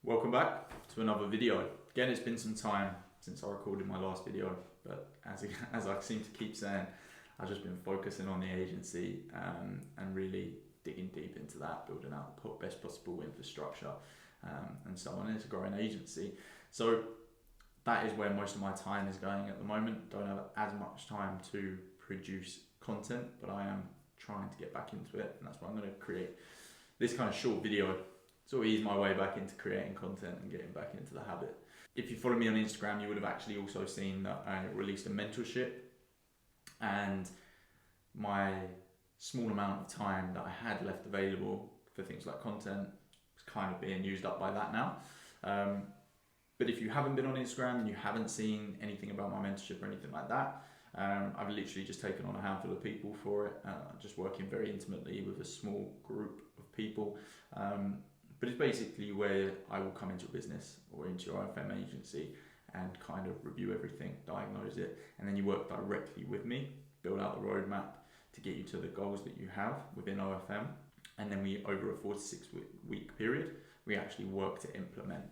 Welcome back to another video. Again, it's been some time since I recorded my last video, but as I seem to keep saying, I've just been focusing on the agency and really digging deep into that, building out the best possible infrastructure and so on. It's a growing agency. So that is where most of my time is going at the moment. Don't have as much time to produce content, but I am trying to get back into it, and that's why I'm going to create this kind of short video. Sort of ease my way back into creating content and getting back into the habit. If you follow me on Instagram, you would have actually also seen that I released a mentorship, and my small amount of time that I had left available for things like content was kind of being used up by that now. But if you haven't been on Instagram and you haven't seen anything about my mentorship or anything like that, I've literally just taken on a handful of people for it, just working very intimately with a small group of people. But it's basically where I will come into a business or into your OFM agency and kind of review everything, diagnose it, and then you work directly with me, build out the roadmap to get you to the goals that you have within OFM. And then we, over a 4 to 6 week period, we actually work to implement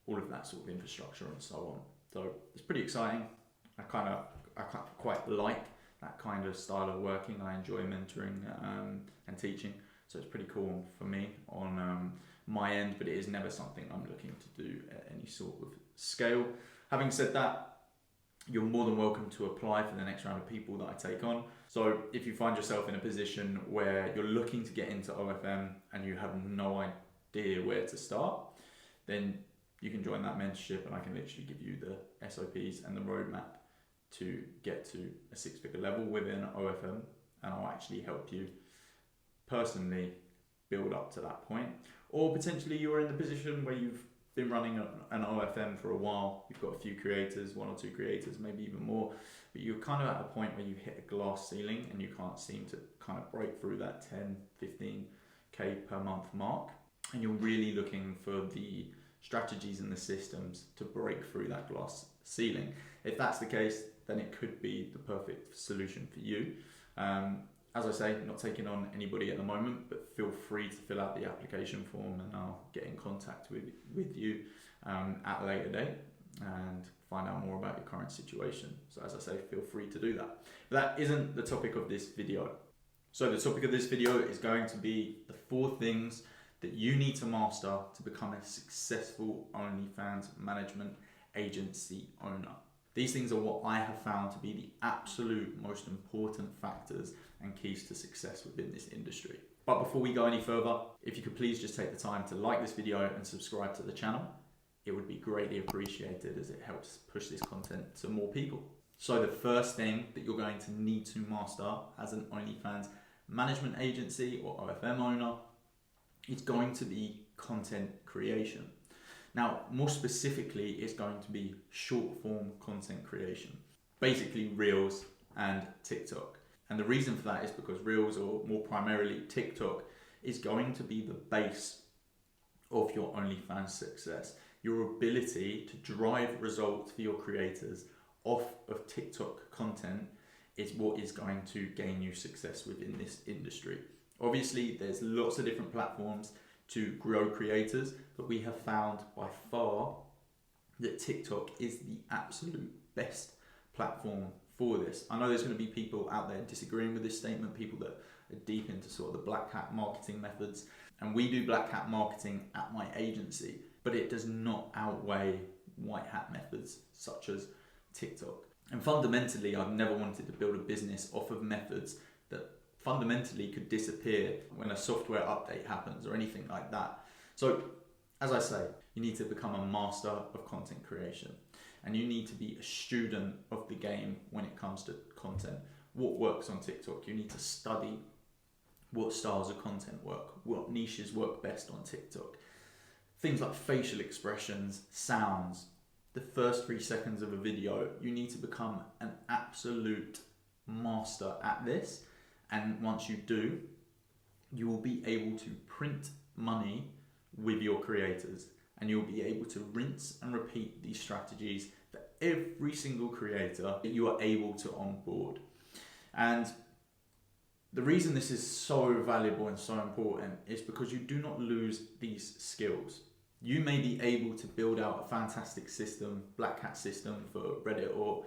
all of that sort of infrastructure and so on. So it's pretty exciting. I quite like that kind of style of working. I enjoy mentoring and teaching. So it's pretty cool for me on my end, but it is never something I'm looking to do at any sort of scale. Having said that, you're more than welcome to apply for the next round of people that I take on. So if you find yourself in a position where you're looking to get into OFM and you have no idea where to start, then you can join that mentorship and I can literally give you the SOPs and the roadmap to get to a 6-figure level within OFM, and I'll actually help you personally build up to that point. Or potentially you're in the position where you've been running an OFM for a while, you've got a few creators, 1 or 2 creators, maybe even more, but you're kind of at a point where you hit a glass ceiling and you can't seem to kind of break through that 10, 15k per month mark, and you're really looking for the strategies and the systems to break through that glass ceiling. If that's the case, then it could be the perfect solution for you. As I say, not taking on anybody at the moment, but feel free to fill out the application form and I'll get in contact with you at a later date and find out more about your current situation. So as I say, feel free to do that. But that isn't the topic of this video. So the topic of this video is going to be the 4 things that you need to master to become a successful OnlyFans management agency owner. These things are what I have found to be the absolute most important factors and keys to success within this industry. But before we go any further, if you could please just take the time to like this video and subscribe to the channel, it would be greatly appreciated as it helps push this content to more people. So the first thing that you're going to need to master as an OnlyFans management agency or OFM owner is going to be content creation. Now, more specifically, it's going to be short form content creation, basically Reels and TikTok. And the reason for that is because Reels, or more primarily TikTok, is going to be the base of your OnlyFans success. Your ability to drive results for your creators off of TikTok content is what is going to gain you success within this industry. Obviously, there's lots of different platforms to grow creators, but we have found by far that TikTok is the absolute best platform for this. I know there's going to be people out there disagreeing with this statement, people that are deep into sort of the black hat marketing methods, and we do black hat marketing at my agency, but it does not outweigh white hat methods such as TikTok. And fundamentally, I've never wanted to build a business off of methods that fundamentally could disappear when a software update happens or anything like that. So, as I say, you need to become a master of content creation, and you need to be a student of the game when it comes to content. What works on TikTok? You need to study what styles of content work, what niches work best on TikTok. Things like facial expressions, sounds, the first 3 seconds of a video. You need to become an absolute master at this. And once you do, you will be able to print money with your creators, and you'll be able to rinse and repeat these strategies for every single creator that you are able to onboard. And the reason this is so valuable and so important is because you do not lose these skills. You may be able to build out a fantastic system, black hat system for Reddit or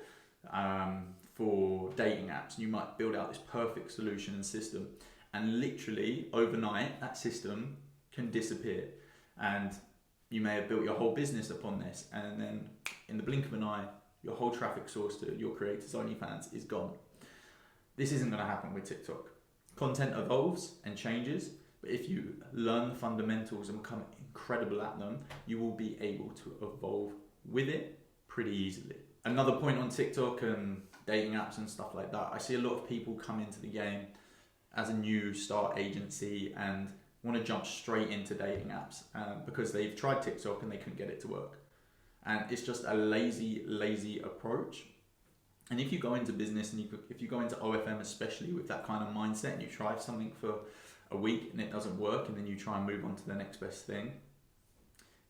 for dating apps. You might build out this perfect solution and system, and literally overnight that system can disappear, and you may have built your whole business upon this, and then in the blink of an eye your whole traffic source to your creators' OnlyFans is gone. This isn't going to happen with TikTok. Content evolves and changes, but if you learn the fundamentals and become incredible at them, you will be able to evolve with it pretty easily. Another point on TikTok and dating apps and stuff like that, I see a lot of people come into the game as a new start agency and want to jump straight into dating apps because they've tried TikTok and they couldn't get it to work. And it's just a lazy approach. And if you go into business and if you go into OFM especially with that kind of mindset and you try something for a week and it doesn't work and then you try and move on to the next best thing,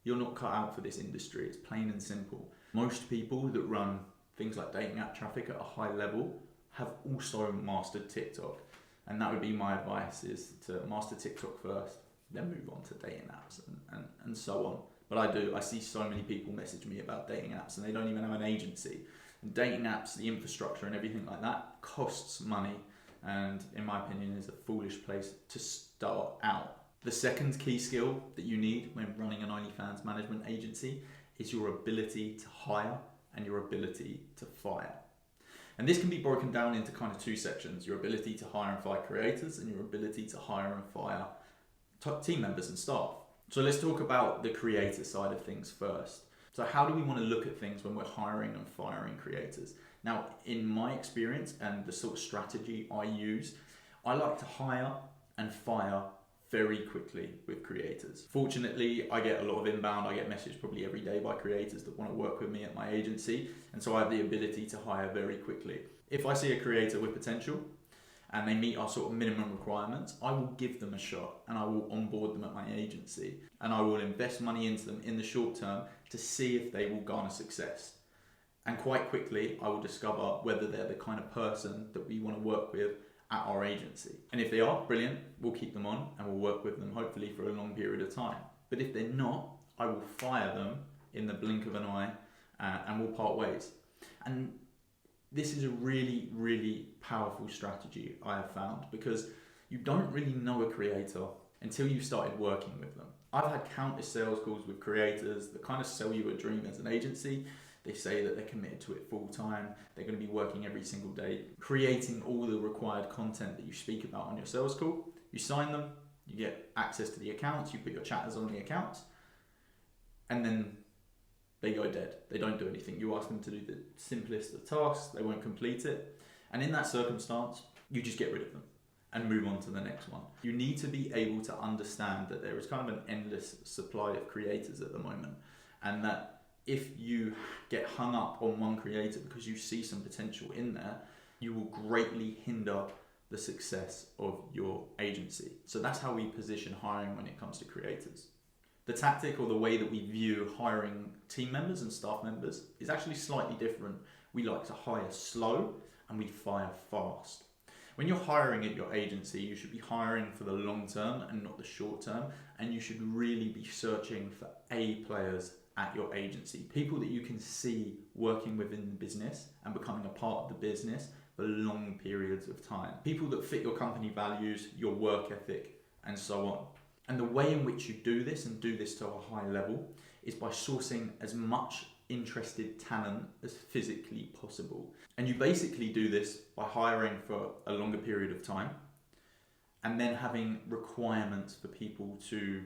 you're not cut out for this industry. It's plain and simple. Most people that run things like dating app traffic at a high level have also mastered TikTok. And that would be my advice, is to master TikTok first, then move on to dating apps and so on. But I see so many people message me about dating apps and they don't even have an agency. And dating apps, the infrastructure and everything like that costs money, and in my opinion is a foolish place to start out. The second key skill that you need when running an OnlyFans management agency is your ability to hire and your ability to fire. And this can be broken down into kind of two sections: your ability to hire and fire creators and your ability to hire and fire team members and staff. So let's talk about the creator side of things first. So how do we want to look at things when we're hiring and firing creators? Now, in my experience and the sort of strategy I use, I like to hire and fire very quickly with creators. Fortunately, I get a lot of inbound. I get messaged probably every day by creators that want to work with me at my agency. And so I have the ability to hire very quickly. If I see a creator with potential and they meet our sort of minimum requirements, I will give them a shot and I will onboard them at my agency. And I will invest money into them in the short term to see if they will garner success. And quite quickly, I will discover whether they're the kind of person that we want to work with at our agency. And if they are, brilliant, we'll keep them on and we'll work with them hopefully for a long period of time. But if they're not, I will fire them in the blink of an eye and we'll part ways. And this is a really, really powerful strategy I have found, because you don't really know a creator until you've started working with them. I've had countless sales calls with creators that kind of sell you a dream as an agency. They say that they're committed to it full time. They're going to be working every single day, creating all the required content that you speak about on your sales call. You sign them, you get access to the accounts, you put your chatters on the accounts, and then they go dead. They don't do anything. You ask them to do the simplest of tasks, they won't complete it. And in that circumstance, you just get rid of them and move on to the next one. You need to be able to understand that there is kind of an endless supply of creators at the moment, and that if you get hung up on one creator because you see some potential in there, you will greatly hinder the success of your agency. So that's how we position hiring when it comes to creators. The tactic or the way that we view hiring team members and staff members is actually slightly different. We like to hire slow and we fire fast. When you're hiring at your agency, you should be hiring for the long term and not the short term, and you should really be searching for A players at your agency, people that you can see working within the business and becoming a part of the business for long periods of time, people that fit your company values, your work ethic, and so on. And the way in which you do this, and do this to a high level, is by sourcing as much interested talent as physically possible. And you basically do this by hiring for a longer period of time and then having requirements for people to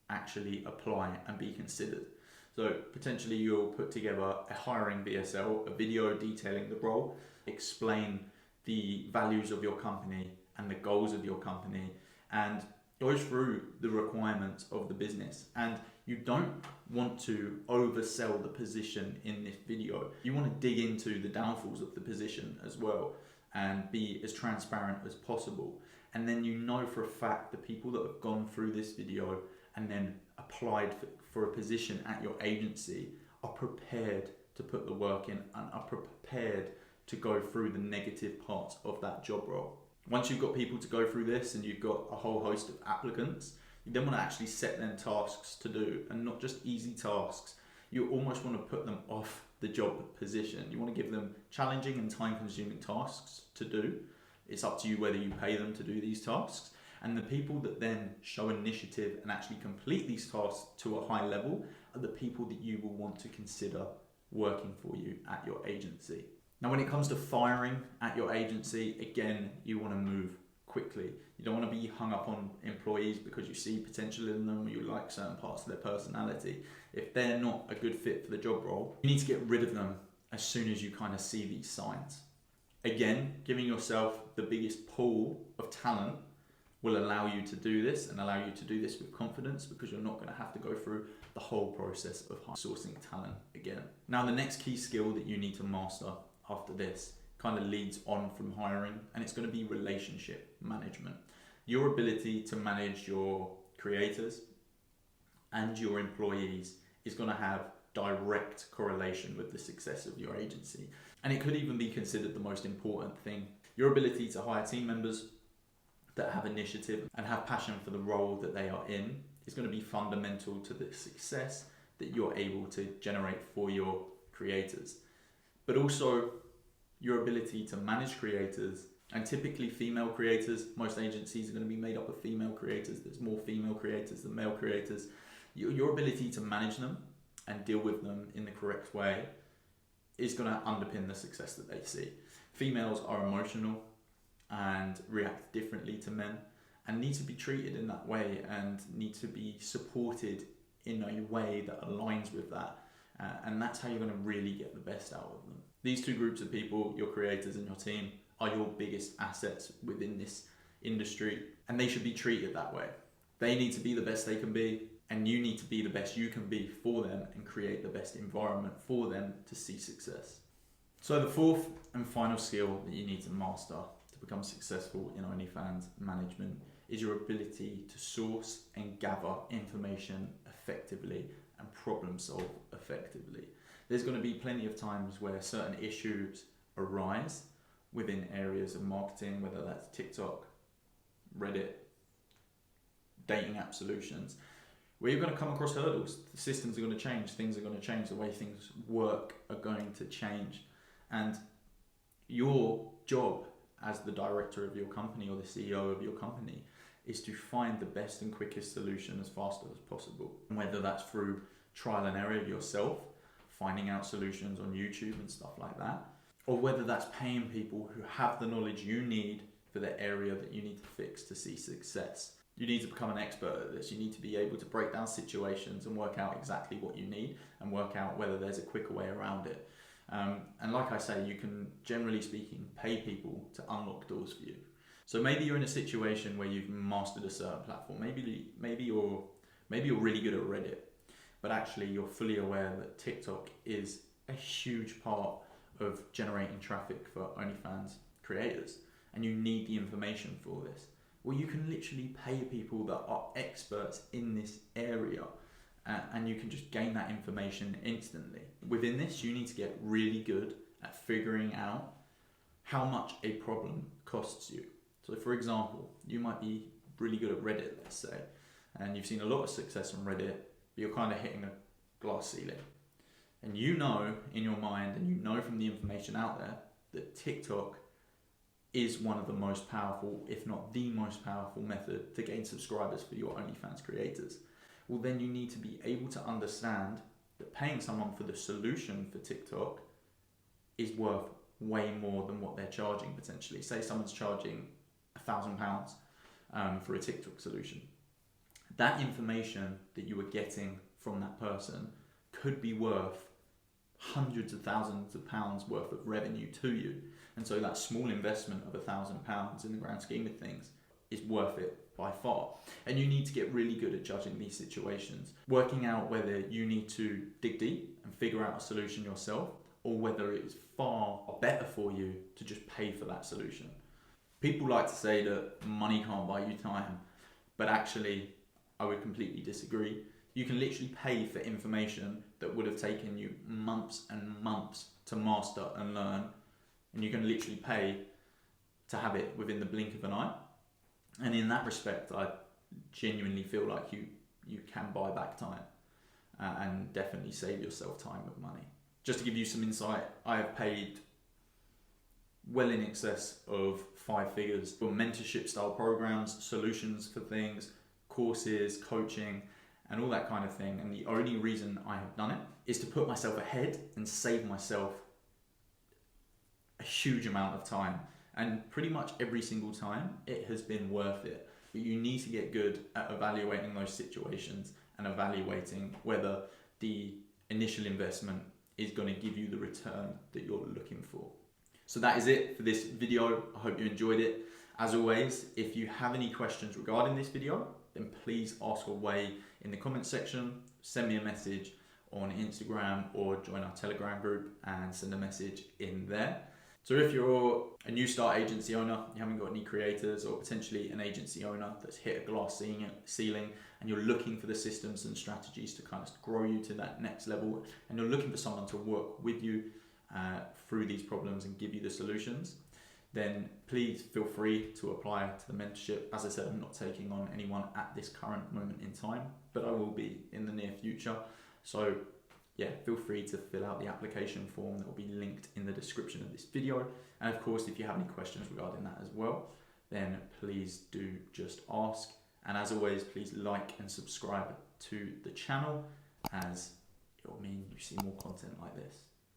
actually apply and be considered. So potentially you'll put together a hiring VSL, a video detailing the role, explain the values of your company and the goals of your company, and go through the requirements of the business. And you don't want to oversell the position in this video. You want to dig into the downfalls of the position as well and be as transparent as possible. And then you know for a fact the people that have gone through this video and then applied for a position at your agency are prepared to put the work in and are prepared to go through the negative parts of that job role. Once you've got people to go through this and you've got a whole host of applicants, You then want to actually set them tasks to do, and not just easy tasks. You almost want to put them off the job position. You want to give them challenging and time-consuming tasks to do. It's up to you whether you pay them to do these tasks. And the people that then show initiative and actually complete these tasks to a high level are the people that you will want to consider working for you at your agency. Now, when it comes to firing at your agency, again, you want to move quickly. You don't want to be hung up on employees because you see potential in them or you like certain parts of their personality. If they're not a good fit for the job role, you need to get rid of them as soon as you kind of see these signs. Again, giving yourself the biggest pool of talent will allow you to do this and allow you to do this with confidence, because you're not going to have to go through the whole process of sourcing talent again. Now, the next key skill that you need to master after this kind of leads on from hiring, and it's going to be relationship management. Your ability to manage your creators and your employees is going to have direct correlation with the success of your agency. And it could even be considered the most important thing. Your ability to hire team members that have initiative and have passion for the role that they are in is going to be fundamental to the success that you're able to generate for your creators. But also your ability to manage creators, and typically female creators. Most agencies are going to be made up of female creators. There's more female creators than male creators. Your ability to manage them and deal with them in the correct way is going to underpin the success that they see. Females are emotional and react differently to men and need to be treated in that way and need to be supported in a way that aligns with that. And that's how you're going to really get the best out of them. These two groups of people, your creators and your team, are your biggest assets within this industry, and they should be treated that way. They need to be the best they can be, and you need to be the best you can be for them and create the best environment for them to see success. So the fourth and final skill that you need to master to become successful in OnlyFans management is your ability to source and gather information effectively and problem solve effectively. There's going to be plenty of times where certain issues arise within areas of marketing, whether that's TikTok, Reddit, dating app solutions, where you're going to come across hurdles. The systems are going to change, things are going to change, the way things work are going to change. And your job as the director of your company or the CEO of your company is to find the best and quickest solution as fast as possible. And whether that's through trial and error yourself, finding out solutions on YouTube and stuff like that, or whether that's paying people who have the knowledge you need for the area that you need to fix to see success. You need to become an expert at this. You need to be able to break down situations and work out exactly what you need and work out whether there's a quicker way around it. And like I say, you can, generally speaking, pay people to unlock doors for you. So maybe you're in a situation where you've mastered a certain platform. Maybe you're really good at Reddit, but actually you're fully aware that TikTok is a huge part of generating traffic for OnlyFans creators, and you need the information for this. Well, you can literally pay people that are experts in this area, and you can just gain that information instantly. Within this, you need to get really good at figuring out how much a problem costs you. So for example, you might be really good at Reddit, let's say, and you've seen a lot of success on Reddit, but you're kind of hitting a glass ceiling. And you know in your mind, and you know from the information out there, that TikTok is one of the most powerful, if not the most powerful method to gain subscribers for your OnlyFans creators. Well, then you need to be able to understand that paying someone for the solution for TikTok is worth way more than what they're charging potentially. Say someone's charging £1,000 for a TikTok solution. That information that you were getting from that person could be worth hundreds of thousands of pounds worth of revenue to you. And so that small investment of £1,000 in the grand scheme of things is worth it by far. And you need to get really good at judging these situations, working out whether you need to dig deep and figure out a solution yourself, or whether it's far better for you to just pay for that solution. People like to say that money can't buy you time, but actually I would completely disagree. You can literally pay for information that would have taken you months and months to master and learn, and you can literally pay to have it within the blink of an eye. And in that respect, I genuinely feel like you can buy back time and definitely save yourself time with money. Just to give you some insight, I have paid well in excess of 5 figures for mentorship style programs, solutions for things, courses, coaching, and all that kind of thing. And the only reason I have done it is to put myself ahead and save myself a huge amount of time. And pretty much every single time it has been worth it. But you need to get good at evaluating those situations and evaluating whether the initial investment is going to give you the return that you're looking for. So that is it for this video. I hope you enjoyed it. As always, if you have any questions regarding this video, then please ask away in the comment section, send me a message on Instagram or join our Telegram group and send a message in there. So if you're a new start agency owner, you haven't got any creators, or potentially an agency owner that's hit a glass ceiling and you're looking for the systems and strategies to kind of grow you to that next level, and you're looking for someone to work with you through these problems and give you the solutions, then please feel free to apply to the mentorship. As I said, I'm not taking on anyone at this current moment in time, but I will be in the near future. So yeah, feel free to fill out the application form that will be linked in the description of this video. And of course, if you have any questions regarding that as well, then please do just ask. And as always, please like and subscribe to the channel, as it will mean you see more content like this.